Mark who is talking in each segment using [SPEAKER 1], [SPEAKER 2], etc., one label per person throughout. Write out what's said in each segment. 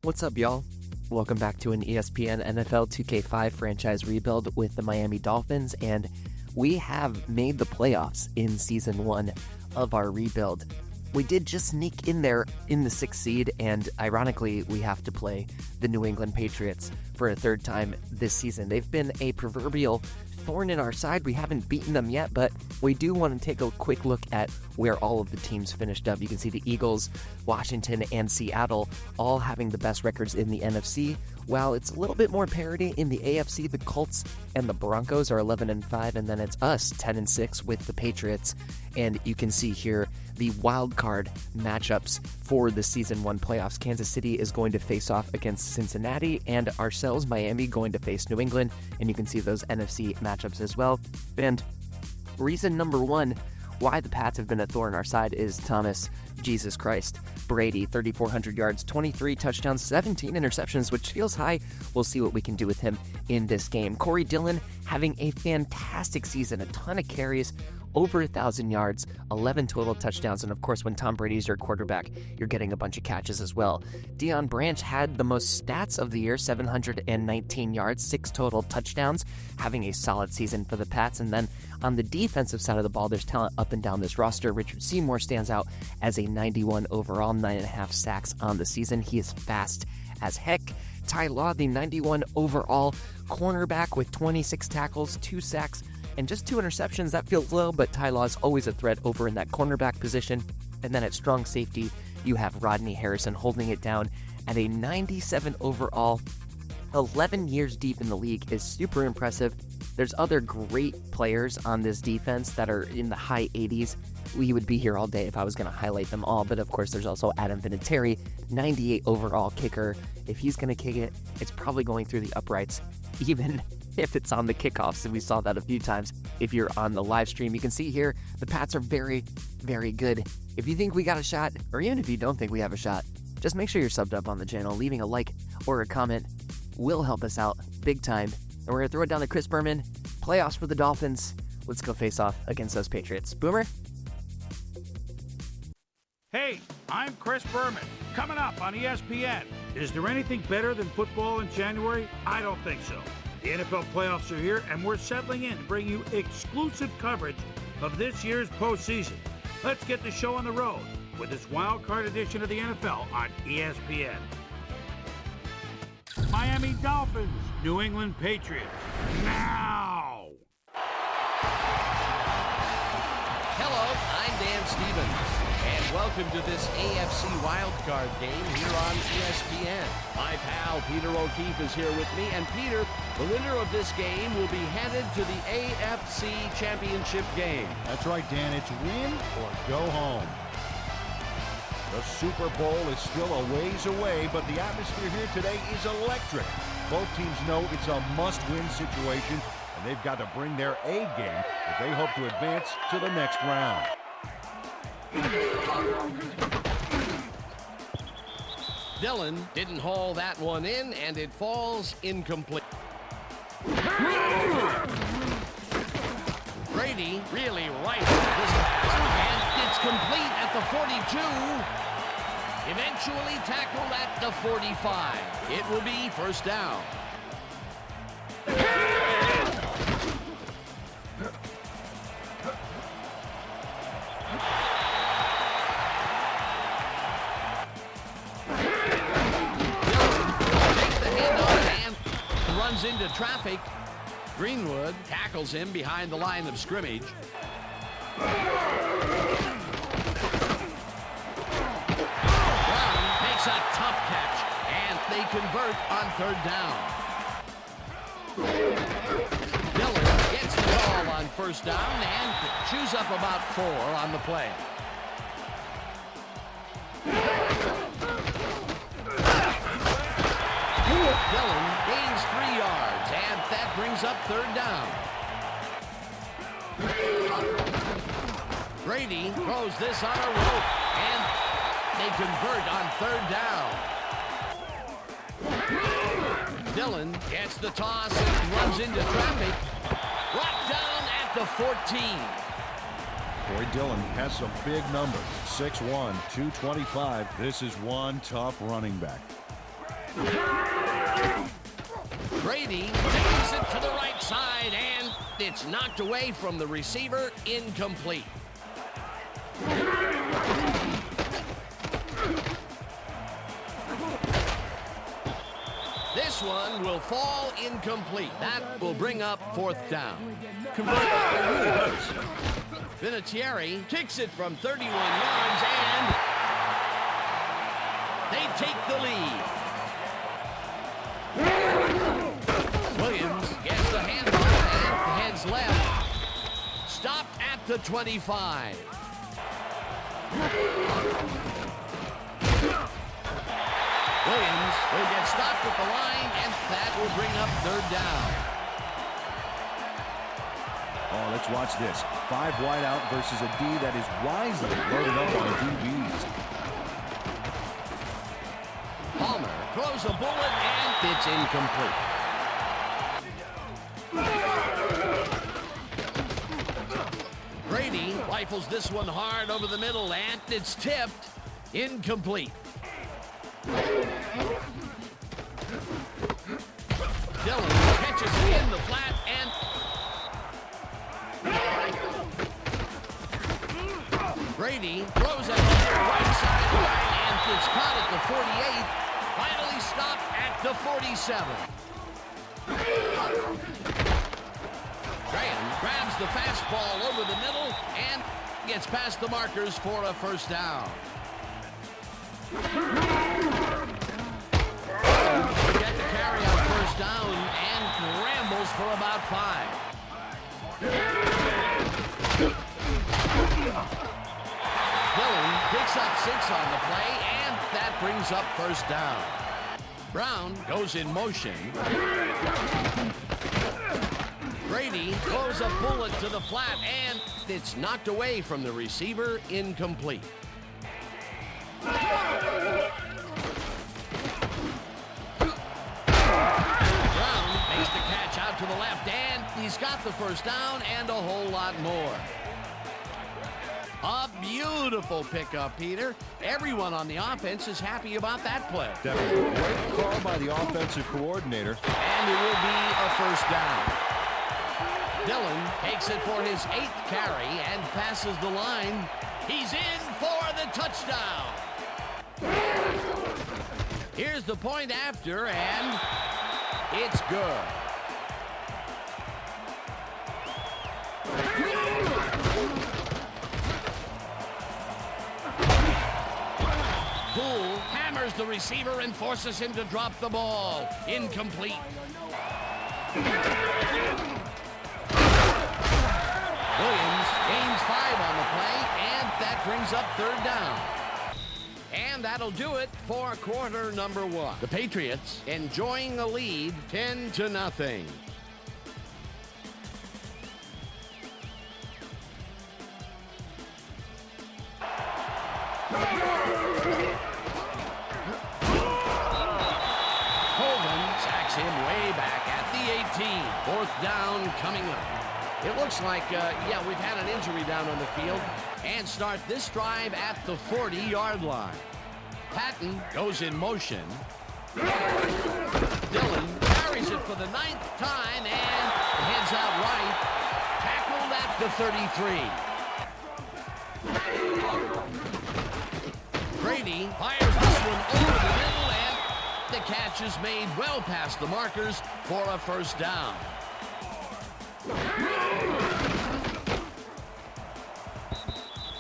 [SPEAKER 1] What's up, y'all? Welcome back to an ESPN NFL 2K5 franchise rebuild with the Miami Dolphins, and we have made the playoffs in Season 1 of our rebuild. We did just sneak in there in the 6th seed, and ironically, we have to play the New England Patriots for a third time this season. They've been a proverbial thorn in our side. We haven't beaten them yet, but we do want to take a quick look at where all of the teams finished up. You can see the Eagles, Washington, and Seattle all having the best records in the NFC. While it's a little bit more parity in the AFC, the Colts and the Broncos are 11-5, and then it's us 10-6 with the Patriots. And you can see here the wild card matchups for the Season 1 playoffs. Kansas City is going to face off against Cincinnati, and ourselves, Miami, going to face New England. And you can see those NFC matchups as well. And reason number one why the Pats have been a thorn in our side is Thomas Jesus Christ Brady, 3,400 yards, 23 touchdowns, 17 interceptions, which feels high. We'll see what we can do with him in this game. Corey Dillon having a fantastic season, a ton of carries, over 1,000 yards, 11 total touchdowns, and of course, when Tom Brady's your quarterback, you're getting a bunch of catches as well. Deion Branch had the most stats of the year, 719 yards, 6 total touchdowns, having a solid season for the Pats. And then on the defensive side of the ball, there's talent up and down this roster. Richard Seymour stands out as a 91 overall, 9.5 sacks on the season. He is fast as heck. Ty Law, the 91 overall cornerback with 26 tackles, 2 sacks, and just 2 interceptions. That feels low, but Ty Law is always a threat over in that cornerback position. And then at strong safety, you have Rodney Harrison holding it down at a 97 overall. 11 years deep in the league is super impressive. There's other great players on this defense that are in the high 80s. We would be here all day if I was going to highlight them all, but of course there's also Adam Vinatieri, 98 overall kicker. If he's going to kick it, it's probably going through the uprights, even if it's on the kickoffs, and we saw that a few times. If you're on the live stream, you can see here the Pats are very, very good. If you think we got a shot, or even if you don't think we have a shot, just make sure you're subbed up on the channel. Leaving a like or a comment will help us out big time. And we're going to throw it down to Chris Berman. Playoffs for the Dolphins. Let's go face off against those Patriots. Boomer?
[SPEAKER 2] Hey, I'm Chris Berman. Coming up on ESPN. Is there anything better than football in January? I don't think so. The NFL playoffs are here, and we're settling in to bring you exclusive coverage of this year's postseason. Let's get the show on the road with this wild card edition of the NFL on ESPN. Miami Dolphins, New England Patriots. Now!
[SPEAKER 3] Hello, I'm Dan Stevens, and welcome to this AFC Wild Card game here on ESPN. My pal Peter O'Keefe is here with me, and Peter, the winner of this game will be headed to the AFC Championship game.
[SPEAKER 4] That's right, Dan. It's win or go home. The Super Bowl is still a ways away, but the atmosphere here today is electric. Both teams know it's a must-win situation, and they've got to bring their A game if they hope to advance to the next round.
[SPEAKER 3] Dillon didn't haul that one in, and it falls incomplete. Brady really rifled this pass, and it's complete at the 42. Eventually tackled at the 45. It will be first down. Takes the handoff and runs into traffic. Greenwood tackles him behind the line of scrimmage. A tough catch, and they convert on third down. Dillon gets the call on first down and chews up about 4 on the play. Dillon gains 3 yards, and that brings up third down. Brady throws this on a rope, and they convert on third down. Dillon gets the toss and runs into traffic. Brought down at the 14.
[SPEAKER 4] Corey Dillon has some big numbers. 6'1", 225. This is one tough running back.
[SPEAKER 3] Brady takes it to the right side, and it's knocked away from the receiver, incomplete. This one will fall incomplete. That will bring up 4th down. Vinatieri kicks it from 31 yards, and they take the lead. Williams gets the handoff and heads left. Stopped at the 25. Williams will get stopped at the line, and that will bring up 3rd down.
[SPEAKER 4] Oh, let's watch this. 5 wide out versus a D that is wisely loaded up on DBs.
[SPEAKER 3] Palmer throws a bullet, and it's incomplete. Brady rifles this one hard over the middle, and it's tipped. Incomplete. Dillon catches it in the flat, and Brady throws it on the right sideline, and it's caught at the 48. Finally stopped at the 47. Graham grabs the fastball over the middle and gets past the markers for a 1st down. Get the carry on 1st down and rambles for about 5. Dillon picks up 6 on the play, and that brings up 1st down. Brown goes in motion. Brady throws a bullet to the flat, and it's knocked away from the receiver, incomplete. Brown makes the catch out to the left, and he's got the 1st down and a whole lot more. A beautiful pickup, Peter. Everyone on the offense is happy about that play.
[SPEAKER 4] Definitely a great call by the offensive coordinator.
[SPEAKER 3] And it will be a 1st down. Dillon takes it for his 8th carry and passes the line. He's in for the touchdown. Here's the point after, and it's good. Poole hammers the receiver and forces him to drop the ball. Incomplete. Williams gains 5 on the play, and that brings up 3rd down. And that'll do it for quarter number 1. The Patriots enjoying a lead 10-0. Sacks him way back at the 18. 4th down coming up. It looks like, we've had an injury down on the field, and start this drive at the 40-yard line. Patton goes in motion. Dillon carries it for the 9th time and heads out right. Tackled at the 33. Brady fires this one over the middle, and the catch is made well past the markers for a 1st down.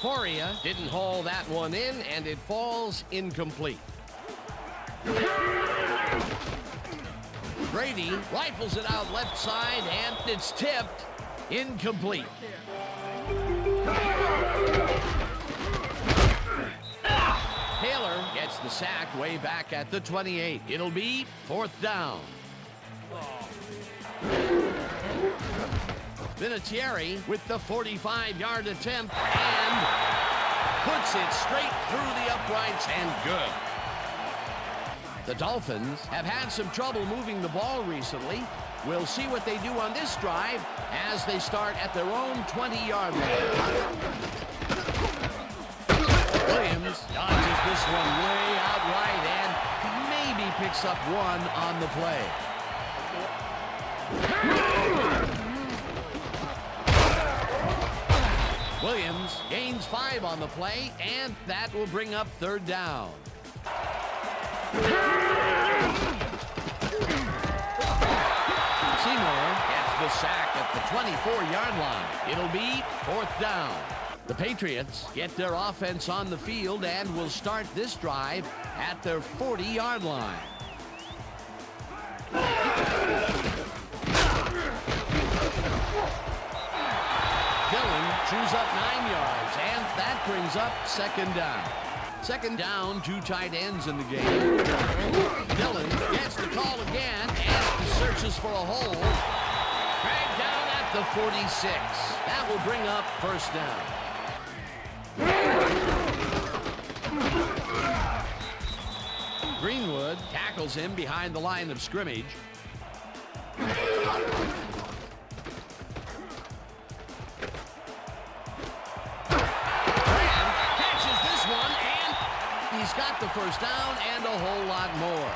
[SPEAKER 3] Foria didn't haul that one in, and it falls incomplete. Brady rifles it out left side, and it's tipped. Incomplete. Taylor gets the sack way back at the 28. It'll be 4th down. Vinatieri with the 45-yard attempt and puts it straight through the uprights and good. The Dolphins have had some trouble moving the ball recently. We'll see what they do on this drive as they start at their own 20-yard line. Williams dodges this one way out right and maybe picks up 1 on the play. Williams gains 5 on the play, and that will bring up 3rd down. Seymour gets the sack at the 24-yard line. It'll be 4th down. The Patriots get their offense on the field and will start this drive at their 40-yard line. Dillon chews up 9 yards, and that brings up 2nd down. 2nd down, 2 tight ends in the game. Dillon gets the call again and searches for a hole. Dragged down at the 46. That will bring up 1st down. Greenwood tackles him behind the line of scrimmage. He's got the 1st down and a whole lot more.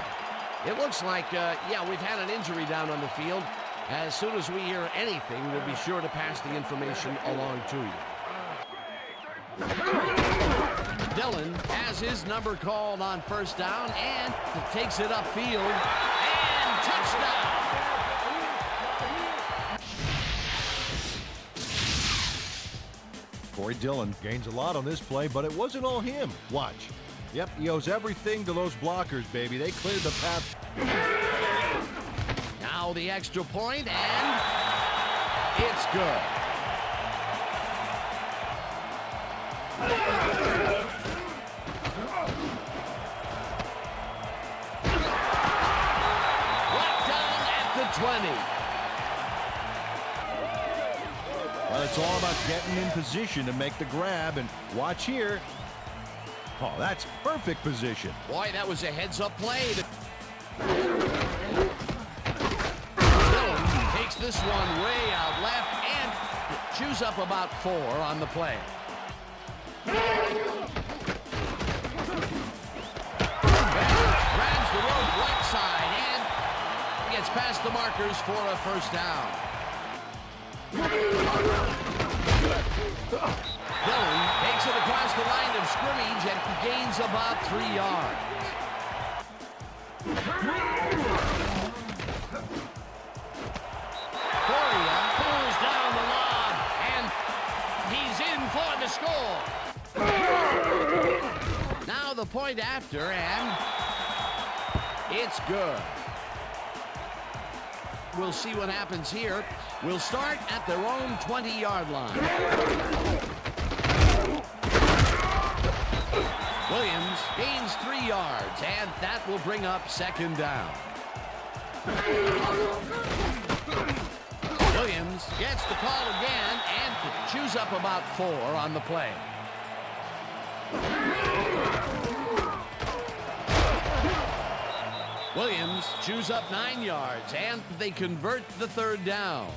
[SPEAKER 3] It looks like, we've had an injury down on the field. As soon as we hear anything, we'll be sure to pass the information along to you. Dillon has his number called on 1st down and takes it upfield. And touchdown!
[SPEAKER 4] Corey Dillon gains a lot on this play, but it wasn't all him. Watch. Yep, he owes everything to those blockers, baby. They cleared the path.
[SPEAKER 3] Now the extra point, and it's good. Brought down at the 20.
[SPEAKER 4] Well, it's all about getting in position to make the grab, and watch here. Oh, that's perfect position.
[SPEAKER 3] Boy, that was a heads-up play. Takes this one way out left and chews up about 4 on the play. Grabs the rope right side and gets past the markers for a 1st down. Dillon takes it across the line of scrimmage and gains about 3 yards. Coria pulls down the lob, and he's in for the score. Now the point after, and it's good. We'll see what happens here. We'll start at their own 20-yard line. Williams gains 3 yards, and that will bring up 2nd down. Williams gets the call again and chews up about 4 on the play. Williams chews up 9 yards, and they convert the 3rd down.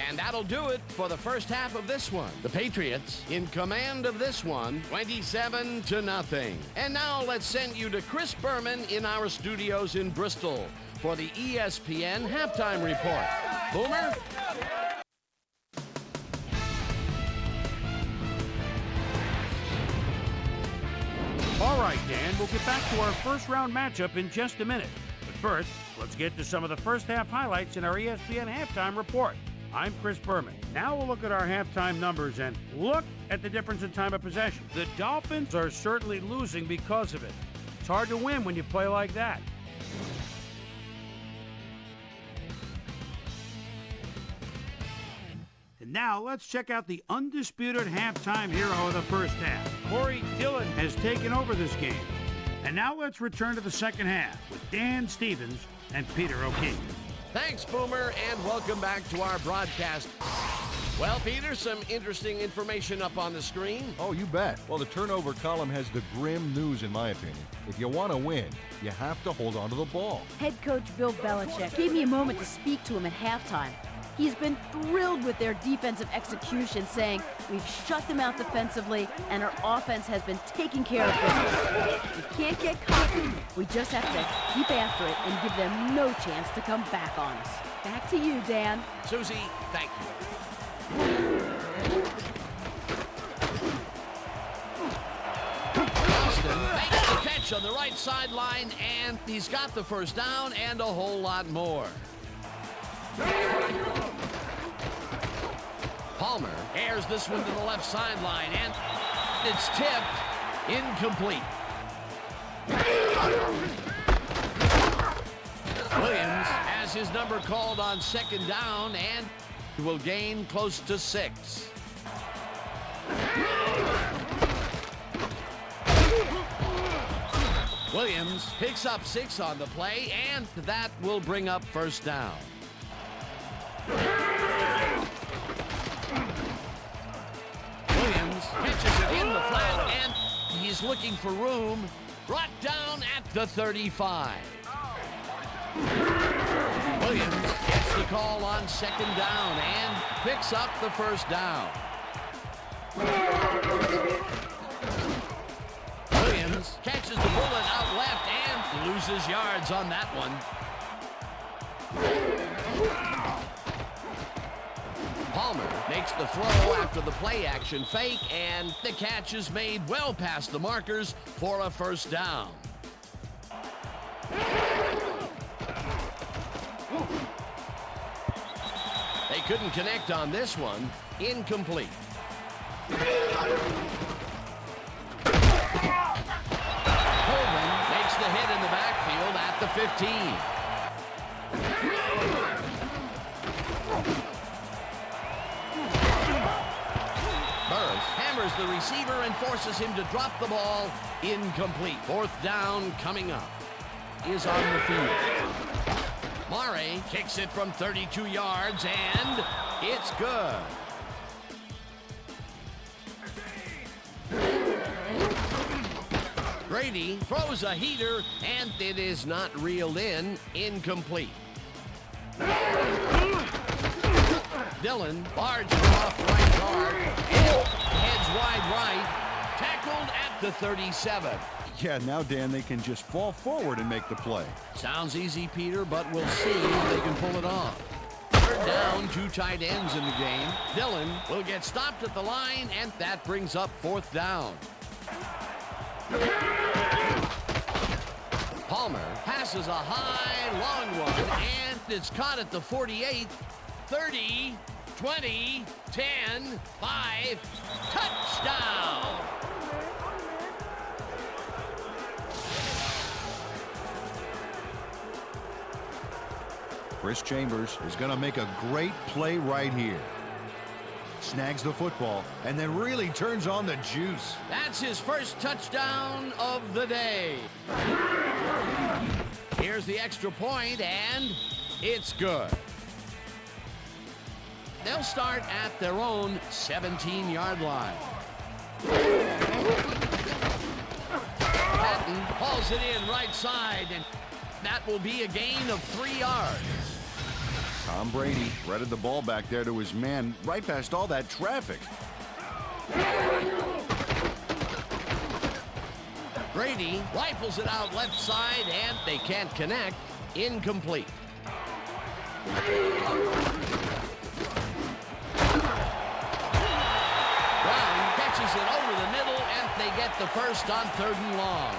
[SPEAKER 3] And that'll do it for the first half of this one. The Patriots in command of this one, 27-0. And now let's send you to Chris Berman in our studios in Bristol for the ESPN Halftime Report. Boomer?
[SPEAKER 2] All right, Dan, we'll get back to our first-round matchup in just a minute. But first, let's get to some of the first-half highlights in our ESPN Halftime Report. I'm Chris Berman. Now we'll look at our halftime numbers and look at the difference in time of possession. The Dolphins are certainly losing because of it. It's hard to win when you play like that. And now let's check out the undisputed halftime hero of the first half. Corey Dillon has taken over this game. And now let's return to the second half with Dan Stevens and Peter O'Keefe.
[SPEAKER 3] Thanks, Boomer, and welcome back to our broadcast. Well, Peter, some interesting information up on the screen.
[SPEAKER 4] Oh, you bet. Well, the turnover column has the grim news, in my opinion. If you want to win, you have to hold on to the ball.
[SPEAKER 5] Head coach Bill Belichick gave me a moment to speak to him at halftime. He's been thrilled with their defensive execution, saying, "We've shut them out defensively, and our offense has been taking care of business. We can't get cocky. We just have to keep after it and give them no chance to come back on us." Back to you, Dan.
[SPEAKER 3] Susie, thank you. Makes the catch on the right sideline, and he's got the first down and a whole lot more. Palmer airs this one to the left sideline, and it's tipped. Incomplete. Williams has his number called on second down, and will gain close to 6. Williams picks up 6 on the play, and that will bring up first down. Williams pitches it in the flat, and he's looking for room. Brought down at the 35. Williams gets the call on second down and picks up the first down. Williams catches the bullet out left and loses yards on that one. Palmer makes the throw after the play action fake, and the catch is made well past the markers for a first down. They couldn't connect on this one. Incomplete. Coleman makes the hit in the backfield at the 15. Burris hammers the receiver and forces him to drop the ball. Incomplete. Fourth down coming up is on the field. Murray kicks it from 32 yards, and it's good. Brady throws a heater, and it is not reeled in. Incomplete. Dillon barges off right guard and heads wide right. Tackled at the 37.
[SPEAKER 4] Yeah, now, Dan, they can just fall forward and make the play.
[SPEAKER 3] Sounds easy, Peter, but we'll see if they can pull it off. Third down, 2 tight ends in the game. Dillon will get stopped at the line, and that brings up fourth down. Palmer passes a high, long one, and it's caught at the 48, 30, 20, 10, 5, touchdown!
[SPEAKER 4] Chris Chambers is going to make a great play right here. Snags the football and then really turns on the juice.
[SPEAKER 3] That's his first touchdown of the day. Here's the extra point, and it's good. They'll start at their own 17-yard line. Patton hauls it in right side, and that will be a gain of 3 yards.
[SPEAKER 4] Tom Brady threaded the ball back there to his man right past all that traffic.
[SPEAKER 3] Brady rifles it out left side, and they can't connect. Incomplete. Brown catches it over the middle, and they get the first on 3rd and long.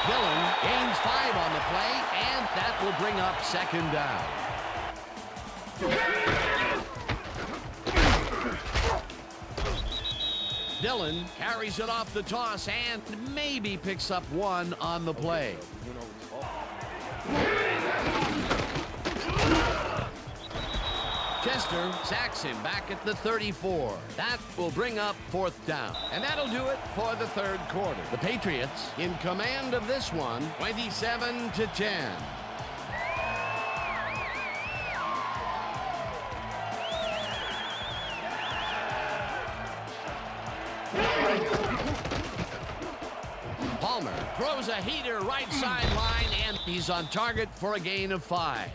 [SPEAKER 3] Dillon gains 5 on the play, and that will bring up 2nd down. Dillon carries it off the toss and maybe picks up 1 on the play. Chester sacks him back at the 34. That will bring up 4th down. And that'll do it for the 3rd quarter. The Patriots in command of this one, 27-10. Palmer throws a heater right sideline, and he's on target for a gain of 5.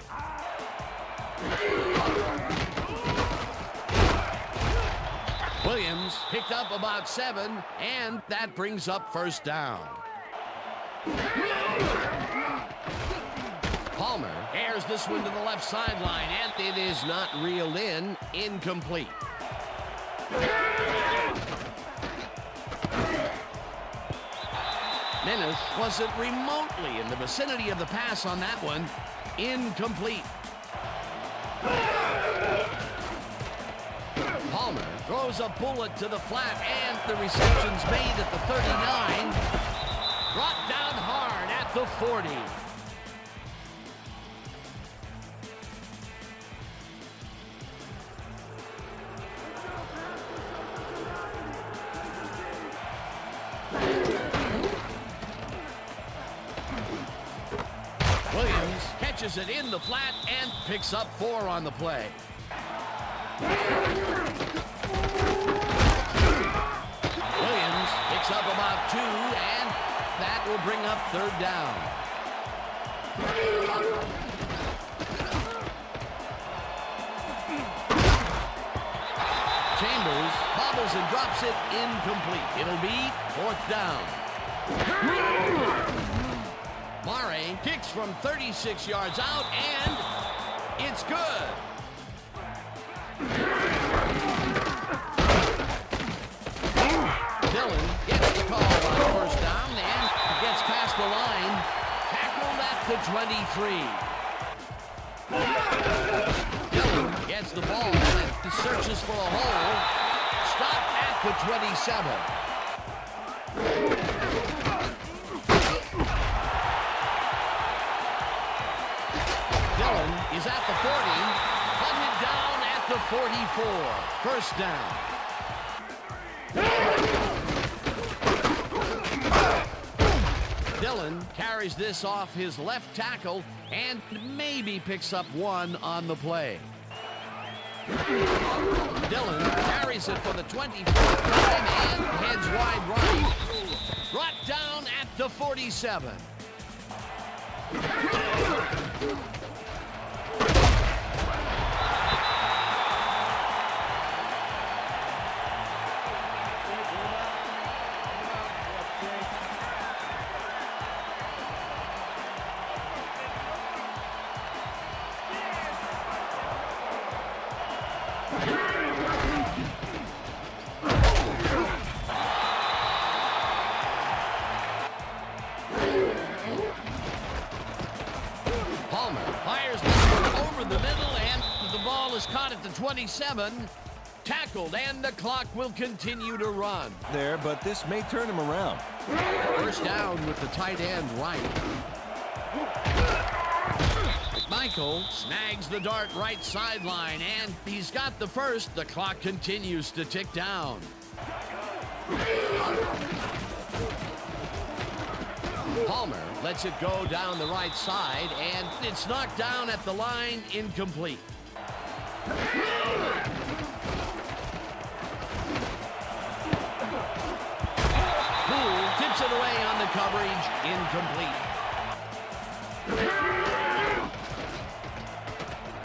[SPEAKER 3] Williams picked up about 7, and that brings up first down. Palmer airs this one to the left sideline, and it is not reeled in. Incomplete. Menace wasn't remotely in the vicinity of the pass on that one. Incomplete. Palmer throws a bullet to the flat, and the reception's made at the 39. Brought down hard at the 40. Williams catches it in the flat and picks up 4 on the play. Williams picks up about 2, and that will bring up third down. Chambers bobbles and drops it incomplete. It'll be fourth down. Mare kicks from 36 yards out, and it's good. Dillon gets the call on first down and gets past the line. Tackled at the 23. Dillon gets the ball and searches for a hole. Stopped at the 27. Dillon is at the 40. Hunted down at the 44. First down. Dillon carries this off his left tackle and maybe picks up 1 on the play. Dillon carries it for the 24th time and heads wide right. Brought down at the 47. Palmer fires this one over the middle, and the ball is caught at the 27. Tackled, and the clock will continue to run.
[SPEAKER 4] There, but this may turn him around.
[SPEAKER 3] First down with the tight end right. Michael snags the dart right sideline, and he's got the first. The clock continues to tick down. Palmer lets it go down the right side, and it's knocked down at the line, incomplete. Poole tips it away on the coverage, incomplete.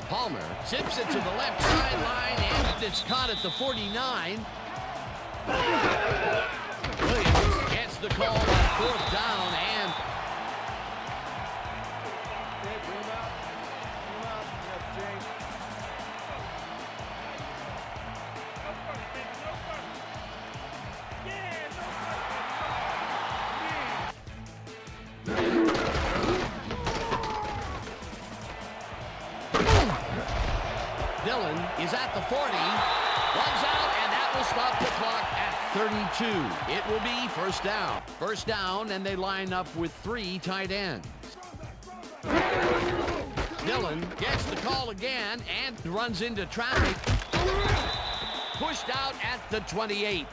[SPEAKER 3] Palmer zips it to the left sideline, and it's caught at the 49. Williams gets the call on fourth down, and Dillon is at the 40, runs out, and that will stop the clock at 32. It will be first down. First down, and they line up with 3 tight ends. Dillon gets the call again and runs into traffic. Pushed out at the 28.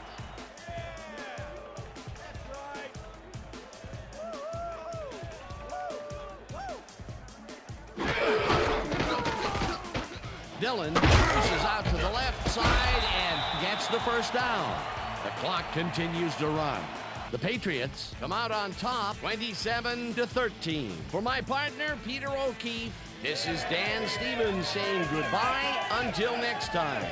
[SPEAKER 3] Dillon pushes out to the left side and gets the first down. The clock continues to run. The Patriots come out on top 27-13. For my partner, Peter O'Keefe, this is Dan Stevens saying goodbye until next time.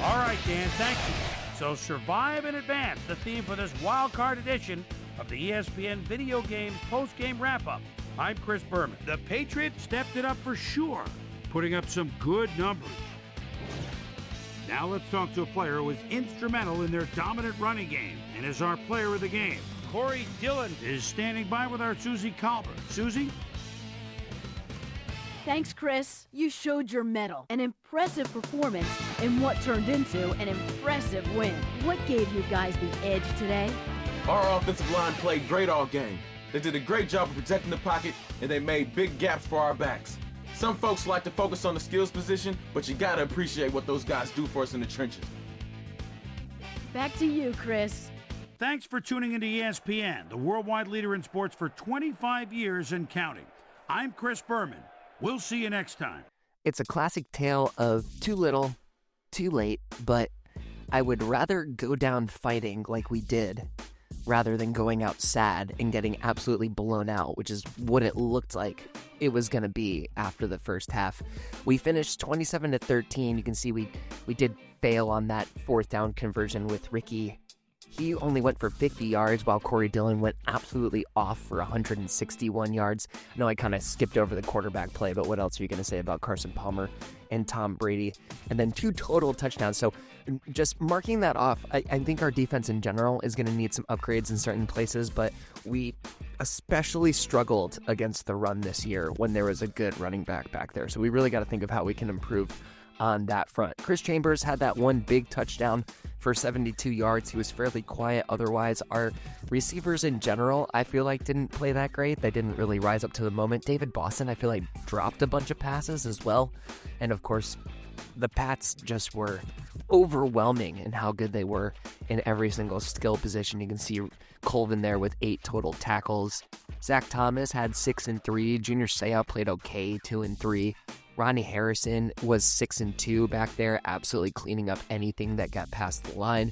[SPEAKER 2] All right, Dan, thank you. So survive in advance, the theme for this Wild Card edition of the ESPN Video Games post-game wrap-up. I'm Chris Berman. The Patriots stepped it up for sure, putting up some good numbers. Now let's talk to a player who was instrumental in their dominant running game and is our player of the game. Corey Dillon is standing by with our Susie Colbert. Susie?
[SPEAKER 5] Thanks, Chris. You showed your mettle. An impressive performance in what turned into an impressive win. What gave you guys the edge today?
[SPEAKER 6] Our offensive line played great all game. They did a great job of protecting the pocket, and they made big gaps for our backs. Some folks like to focus on the skills position, but you gotta appreciate what those guys do for us in the trenches.
[SPEAKER 5] Back to you, Chris.
[SPEAKER 2] Thanks for tuning into ESPN, the worldwide leader in sports for 25 years and counting. I'm Chris Berman. We'll see you next time.
[SPEAKER 1] It's a classic tale of too little, too late, but I would rather go down fighting like we did rather than going out sad and getting absolutely blown out, which is what it looked like it was going to be after the first half. We finished 27-13. You can see we did fail on that fourth down conversion with Ricky. He only went for 50 yards while Corey Dillon went absolutely off for 161 yards. I know I kind of skipped over the quarterback play, but what else are you going to say about Carson Palmer and Tom Brady? And then 2 total touchdowns. So just marking that off, I think our defense in general is going to need some upgrades in certain places, but we especially struggled against the run this year when there was a good running back there. So we really got to think of how we can improve on that front. Chris Chambers had that one big touchdown for 72 yards. He was fairly quiet. Otherwise, our receivers in general, I feel like didn't play that great. They didn't really rise up to the moment. David Boston, I feel like, dropped a bunch of passes as well. And of course, the Pats just were overwhelming in how good they were in every single skill position. You can see Colvin there with 8 total tackles. Zach Thomas had 6 and 3. Junior Seau played okay, 2 and 3. Ronnie Harrison was 6 and 2 back there, absolutely cleaning up anything that got past the line.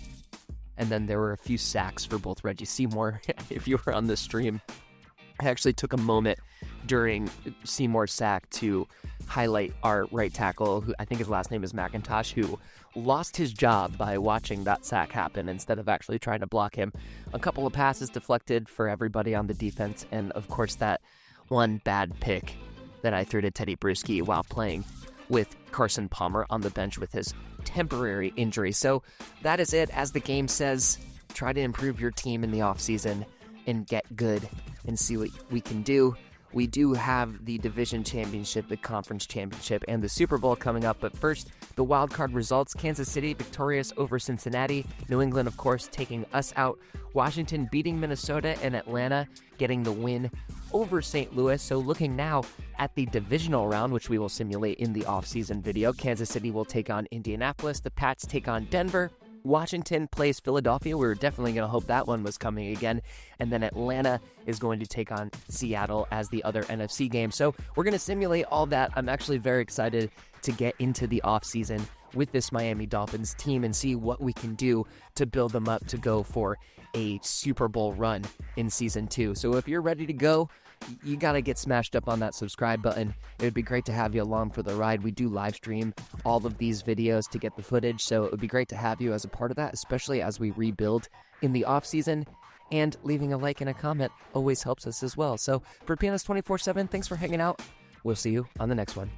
[SPEAKER 1] And then there were a few sacks for both Reggie Seymour. If you were on the stream, I actually took a moment during Seymour's sack to highlight our right tackle, who I think his last name is McIntosh, who lost his job by watching that sack happen instead of actually trying to block him. A couple of passes deflected for everybody on the defense, and of course that one bad pick that I threw to Teddy Bruschi while playing with Carson Palmer on the bench with his temporary injury. So that is it. As the game says, try to improve your team in the offseason and get good and see what we can do. We do have the division championship, the conference championship, and the Super Bowl coming up. But first, the wild card results. Kansas City victorious over Cincinnati. New England, of course, taking us out. Washington beating Minnesota, and Atlanta getting the win over St. Louis. So looking now at the divisional round, which we will simulate in the offseason video. Kansas City will take on Indianapolis. The Pats take on Denver. Washington plays Philadelphia. We were definitely going to hope that one was coming again. And then Atlanta is going to take on Seattle as the other NFC game. So we're going to simulate all that. I'm actually very excited to get into the offseason with this Miami Dolphins team and see what we can do to build them up to go for a Super Bowl run in Season 2. So if you're ready to go, you got to get smashed up on that subscribe button. It would be great to have you along for the ride. We do live stream all of these videos to get the footage, so it would be great to have you as a part of that, especially as we rebuild in the offseason. And leaving a like and a comment always helps us as well. So for PNS 24/7, thanks for hanging out. We'll see you on the next one.